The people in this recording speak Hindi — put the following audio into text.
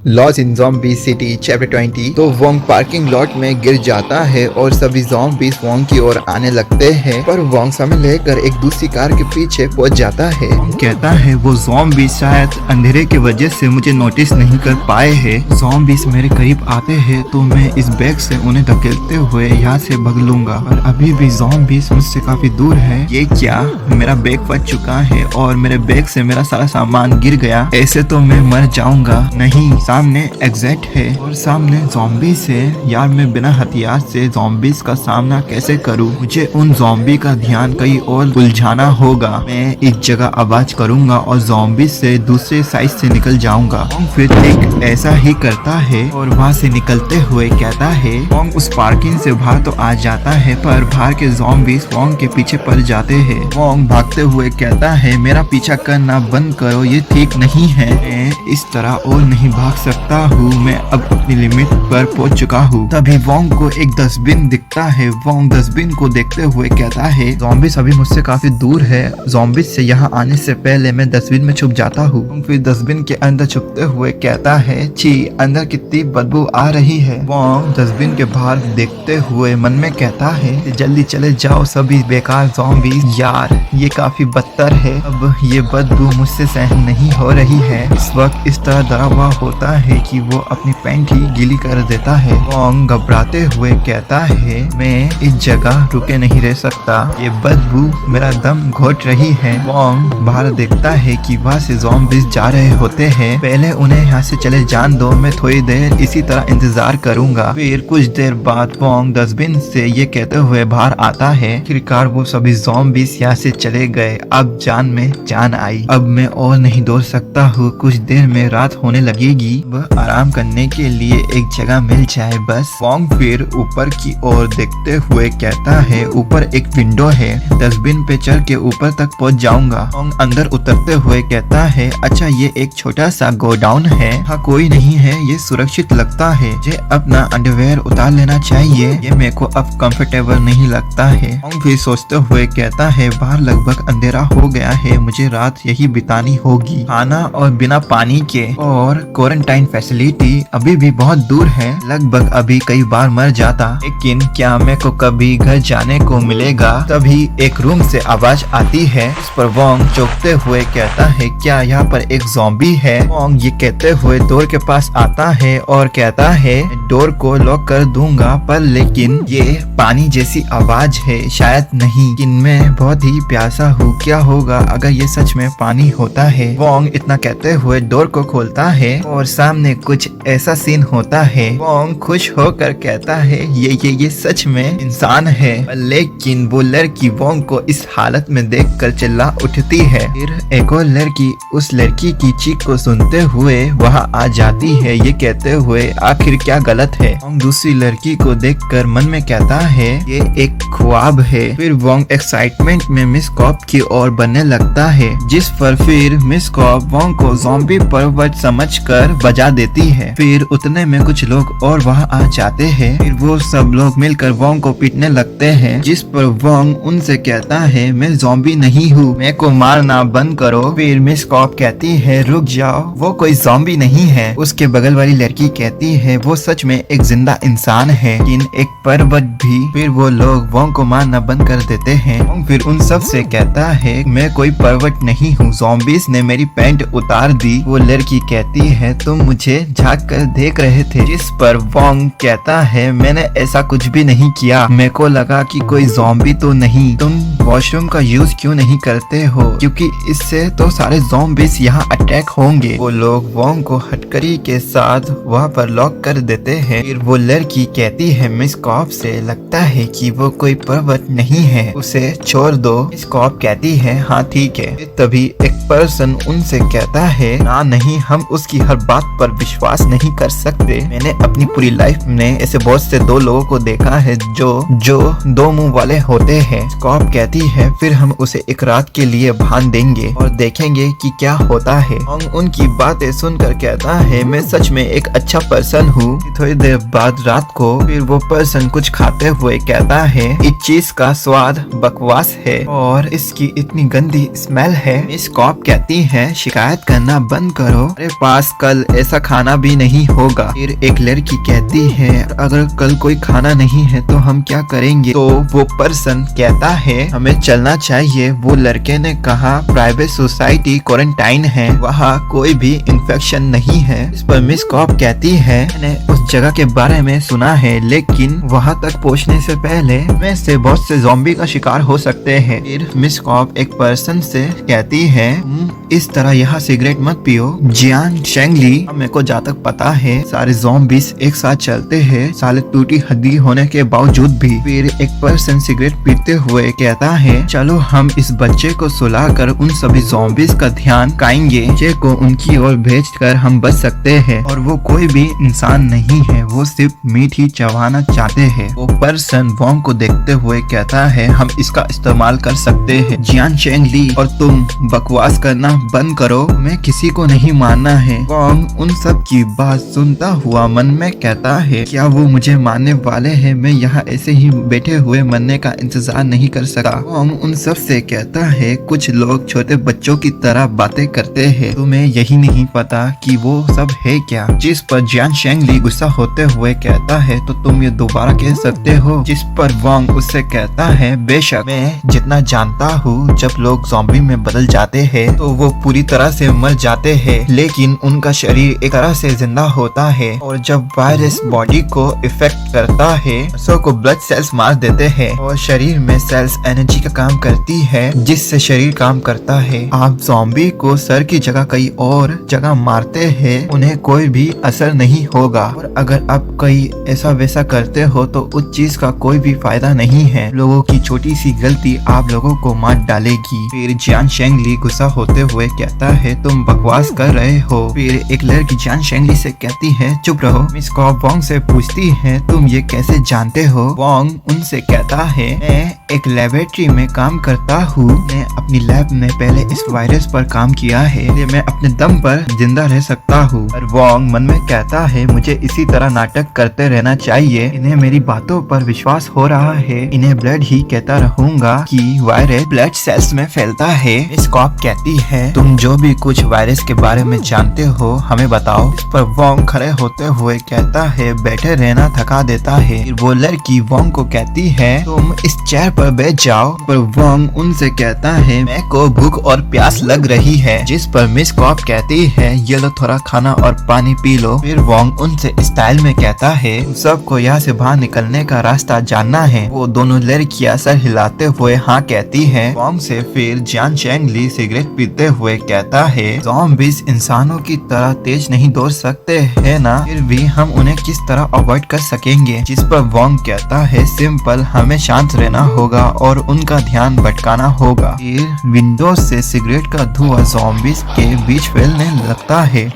Loss in zombie city chapter 20। तो वोंग पार्किंग लॉट में गिर जाता है और सभी ज़ॉम्बीज़ वोंग की ओर आने लगते हैं, पर वोंग समय लेकर एक दूसरी कार के पीछे पहुंच जाता है। कहता है वो ज़ॉम्बीज़ शायद अंधेरे की वजह से मुझे नोटिस नहीं कर पाए हैं। ज़ॉम्बीज़ मेरे करीब आते हैं तो मैं इस बैग से उन्हें धकेलते हुए यहाँ से भाग लूंगा, और अभी भी ज़ॉम्बीज़ मुझसे काफी दूर है। ये क्या, मेरा बैग फट चुका है और मेरे बैग से मेरा सारा सामान गिर गया। ऐसे तो मैं मर जाऊंगा। नहीं, सामने एग्जिट है और सामने ज़ॉम्बीज़ है। यार मैं बिना हथियार से ज़ॉम्बीज़ का सामना कैसे करूं? मुझे उन ज़ॉम्बी का ध्यान कहीं और उलझाना होगा। मैं इस जगह आवाज करूंगा और ज़ॉम्बीज़ से दूसरे साइड से निकल जाऊंगा। फिर एक ऐसा ही करता है और वहां से निकलते हुए कहता है वोंग उस पार्किंग से बाहर तो आ जाता है, पर बाहर के ज़ॉम्बीज़ वोंग के पीछे पड़ जाते हैं। वोंग भागते हुए कहता है मेरा पीछा करना बंद करो, ये ठीक नहीं है। मैं इस तरह और नहीं भाग सकता हूँ, मैं अब अपनी लिमिट पर पहुंच चुका हूँ। तभी वोंग को एक डस्टबिन दिखता है। वोंग डस्टबिन को देखते हुए कहता है ज़ॉम्बीज़ अभी मुझसे काफी दूर है, ज़ॉम्बीज़ से यहाँ आने से पहले मैं डस्टबिन में छुप जाता हूँ। फिर डस्टबिन के अंदर छुपते हुए कहता है छी, अंदर कितनी बदबू आ रही है। वोंग डस्टबिन के बाहर देखते हुए मन में कहता है जल्दी चले जाओ सभी बेकार ज़ॉम्बीज़। यार ये काफी बदतर है, अब ये बदबू मुझसे सहन नहीं हो रही है। इस वक्त इस तरह डरा हुआ होता है कि वो अपनी पैंट ही गीली कर देता है। वोंग घबराते हुए कहता है मैं इस जगह रुके नहीं रह सकता, ये बदबू मेरा दम घोट रही है। वोंग बाहर देखता है कि वहाँ से ज़ॉम्बीज़ जा रहे होते हैं। पहले उन्हें यहाँ से चले जान दो, मैं थोड़ी देर इसी तरह इंतजार करूंगा। फिर कुछ देर बाद वोंग डस्टबिन से ये कहते हुए बाहर आता है आखिरकार वो सभी ज़ॉम्बीज़ यहाँ से चले गए, अब जान में जान आई। अब मैं और नहीं दौड़ सकता हूँ, कुछ देर में रात होने लगेगी, आराम करने के लिए एक जगह मिल जाए बस। वोंग फिर ऊपर की ओर देखते हुए कहता है ऊपर एक विंडो है, डस्टबिन पे चढ़ के ऊपर तक पहुंच जाऊंगा। वोंग अंदर उतरते हुए कहता है अच्छा ये एक छोटा सा गोडाउन है, हाँ कोई नहीं है, ये सुरक्षित लगता है। मुझे अपना अंडरवेयर उतार लेना चाहिए, ये मेरे को अब कंफर्टेबल नहीं लगता है। वोंग फिर सोचते हुए कहता है बाहर लगभग अंधेरा हो गया है, मुझे रात यही बितानी होगी। खाना और बिना पानी के और क्वारंटाइन फैसिलिटी अभी भी बहुत दूर है, लगभग अभी कई बार मर जाता, लेकिन क्या मेरे को कभी घर जाने को मिलेगा? तभी एक रूम से आवाज आती है, इस पर वोंग चौंकते हुए कहता है क्या यहाँ पर एक ज़ॉम्बी है? वोंग ये कहते हुए डोर के पास आता है और कहता है डोर को लॉक कर दूंगा, पर लेकिन ये पानी जैसी आवाज है, शायद नहीं, कि मैं बहुत ही प्यासा हूँ, क्या होगा अगर ये सच में पानी होता है? वोंग इतना कहते हुए डोर को खोलता है और सामने कुछ ऐसा सीन होता है। वोंग खुश होकर कहता है ये सच में इंसान है, लेकिन वो लड़की वोंग को इस हालत में देखकर चिल्ला उठती है। फिर एक और लड़की उस लड़की की चीख को सुनते हुए वहां आ जाती है, ये कहते हुए आखिर क्या गलत है? वोंग दूसरी लड़की को देखकर मन में कहता है ये एक ख्वाब है। फिर वोंग एक्साइटमेंट में मिस कॉप की ओर बढ़ने लगता है, जिस पर फिर मिस कॉप वोंग को ज़ॉम्बी पर्वत समझकर बजा देती है। फिर उतने में कुछ लोग और वहां आ जाते हैं, फिर वो सब लोग मिलकर वोंग को पीटने लगते हैं, जिस पर वोंग उनसे कहता है मैं ज़ॉम्बी नहीं हूँ, मेरे को मारना बंद करो। फिर मिस कॉप कहती है रुक जाओ, वो कोई ज़ॉम्बी नहीं है। उसके बगल वाली लड़की कहती है वो सच में एक जिंदा इंसान है, लेकिन एक पर्वत भी। फिर वो लोग वोंग को मारना बंद कर देते हैं। वोंग फिर उन सब से कहता है मैं कोई पर्वत नहीं हूँ, ज़ॉम्बीज़ ने मेरी पैंट उतार दी। वो लड़की कहती है तुम मुझे झांक कर देख रहे थे, जिस पर वोंग कहता है मैंने ऐसा कुछ भी नहीं किया, मेरे को लगा कि कोई ज़ॉम्बी तो नहीं। तुम वॉशरूम का यूज क्यों नहीं करते हो, क्योंकि इससे तो सारे ज़ॉम्बीज़ यहाँ अटैक होंगे। वो लोग वोंग को हटकरी के साथ वहाँ पर लॉक कर देते हैं। फिर वो लड़की कहती है मिस कॉप से लगता है कि वो कोई पर्वत नहीं है, उसे छोड़ दो। मिस कॉप कहती है हाँ ठीक है। तभी एक पर्सन उनसे कहता है ना नहीं, हम उसकी हर बात पर विश्वास नहीं कर सकते, मैंने अपनी पूरी लाइफ में ऐसे बहुत से दो लोगों को देखा है जो दो मुंह वाले होते हैं। कॉप कहती है फिर हम उसे एक रात के लिए बांध देंगे और देखेंगे कि क्या होता है। वोंग उनकी बातें सुनकर कहता है मैं सच में एक अच्छा पर्सन हूँ। थोड़ी देर बाद रात को फिर वो पर्सन कुछ खाते हुए कहता है इस चीज का स्वाद बकवास है और इसकी इतनी गंदी स्मेल है। मिस कॉप कहती है शिकायत करना बंद करो, मेरे पास कल ऐसा खाना भी नहीं होगा। फिर एक लड़की कहती है अगर कल कोई खाना नहीं है तो हम क्या करेंगे? तो वो पर्सन कहता है हमें चलना चाहिए। वो लड़के ने कहा प्राइवेट सोसाइटी क्वारंटाइन है, वहाँ कोई भी इन्फेक्शन नहीं है। इस पर मिस कॉप कहती है मैंने उस जगह के बारे में सुना है, लेकिन वहाँ तक पहुँचने से पहले में से बहुत से ज़ॉम्बी का शिकार हो सकते हैं। फिर मिस कॉप एक पर्सन से कहती है इस तरह यहाँ सिगरेट मत पियो। जियान शेंगली, मेरे को जहाँ तक पता है सारे ज़ॉम्बीज एक साथ चलते हैं, साले टूटी हड्डी होने के बावजूद भी। फिर एक पर्सन सिगरेट पीते हुए कहता है चलो हम इस बच्चे को सुलाकर उन सभी ज़ॉम्बीज का ध्यान रखेंगे, बच्चे को उनकी ओर भेजकर हम बच सकते हैं। और वो कोई भी इंसान नहीं है, वो सिर्फ मीट ही चबाना चाहते हैं। वो पर्सन वोंग को देखते हुए कहता है हम इसका इस्तेमाल कर सकते हैं। जियान शेंगली, और तुम बकवास करना बंद करो, मैं किसी को नहीं मानना है। वोंग उन सब की बात सुनता हुआ मन में कहता है क्या वो मुझे मारने वाले हैं? मैं यहाँ ऐसे ही बैठे हुए मरने का इंतजार नहीं कर सकता। वोंग उन सब से कहता है कुछ लोग छोटे बच्चों की तरह बातें करते हैं, तुम्हें यही नहीं पता कि वो सब है क्या? जिस पर जियान शेंगली गुस्सा होते हुए कहता है तो तुम ये दोबारा कह सकते हो? जिस पर वोंग उससे कहता है बेशक, मैं जितना जानता हूँ जब लोग ज़ॉम्बी में बदल जाते हैं तो वो पूरी तरह से मर जाते हैं, लेकिन उनका शरीर एक तरह से जिंदा होता है। और जब वायरस बॉडी को इफेक्ट करता है सो को ब्लड सेल्स मार देते हैं और शरीर में सेल्स एनर्जी का काम करती है जिससे शरीर काम करता है। आप ज़ॉम्बी को सर की जगह कई और जगह मारते हैं, उन्हें कोई भी असर नहीं होगा। और अगर आप कहीं ऐसा वैसा करते हो तो उस चीज का कोई भी फायदा नहीं है। लोगों की छोटी सी गलती आप लोगों को मार डालेगी। फिर जियान शेंगली गुस्सा होते हुए कहता है तुम बकवास कर रहे हो। फिर एक लड़की जियान शेंगली से कहती है चुप रहो। मिस कॉप वोंग से पूछती है तुम ये कैसे जानते हो? वोंग उनसे कहता है मैं एक लेबोरेटरी में काम करता हूँ, मैं अपनी लैब में पहले इस वायरस पर काम किया है, इसलिए मैं अपने दम पर जिंदा रह सकता हूँ। और वोंग मन में कहता है मुझे इसी तरह नाटक करते रहना चाहिए, इन्हें मेरी बातों पर विश्वास हो रहा है, इन्हें ब्लड ही कहता रहूंगा कि वायरस ब्लड सेल्स में फैलता है। मिस कॉप कहती है तुम जो भी कुछ वायरस के बारे में जानते हो हमें बताओ। इस पर वोंग खड़े होते हुए कहता है बैठे रहना थका देता है। फिर वो लड़की वोंग को कहती है तुम इस चेयर पर बैठ जाओ। पर वोंग उनसे कहता है मैं को भूख और प्यास लग रही है। जिस पर मिस कॉप कहती है ये लो थोड़ा खाना और पानी पी लो। फिर वोंग उनसे स्टाइल में कहता है सबको यहाँ से बाहर निकलने का रास्ता जानना है। वो दोनों लड़कियां सर हिलाते हुए हाँ कहती हैं वोंग से। फिर जियान शेंगली सिगरेट पीते हुए कहता है ज़ॉम्बीज इंसानों की तरह तेज नहीं दौड़ सकते है ना, फिर भी हम उन्हें किस तरह अवॉइड कर सकेंगे? जिस पर वोंग कहता है सिंपल, हमें शांत रहना होगा और उनका ध्यान भटकाना होगा। फिर विंडोज से सिगरेट का धुआं ज़ॉम्बीज के बीच फैलने लगता है।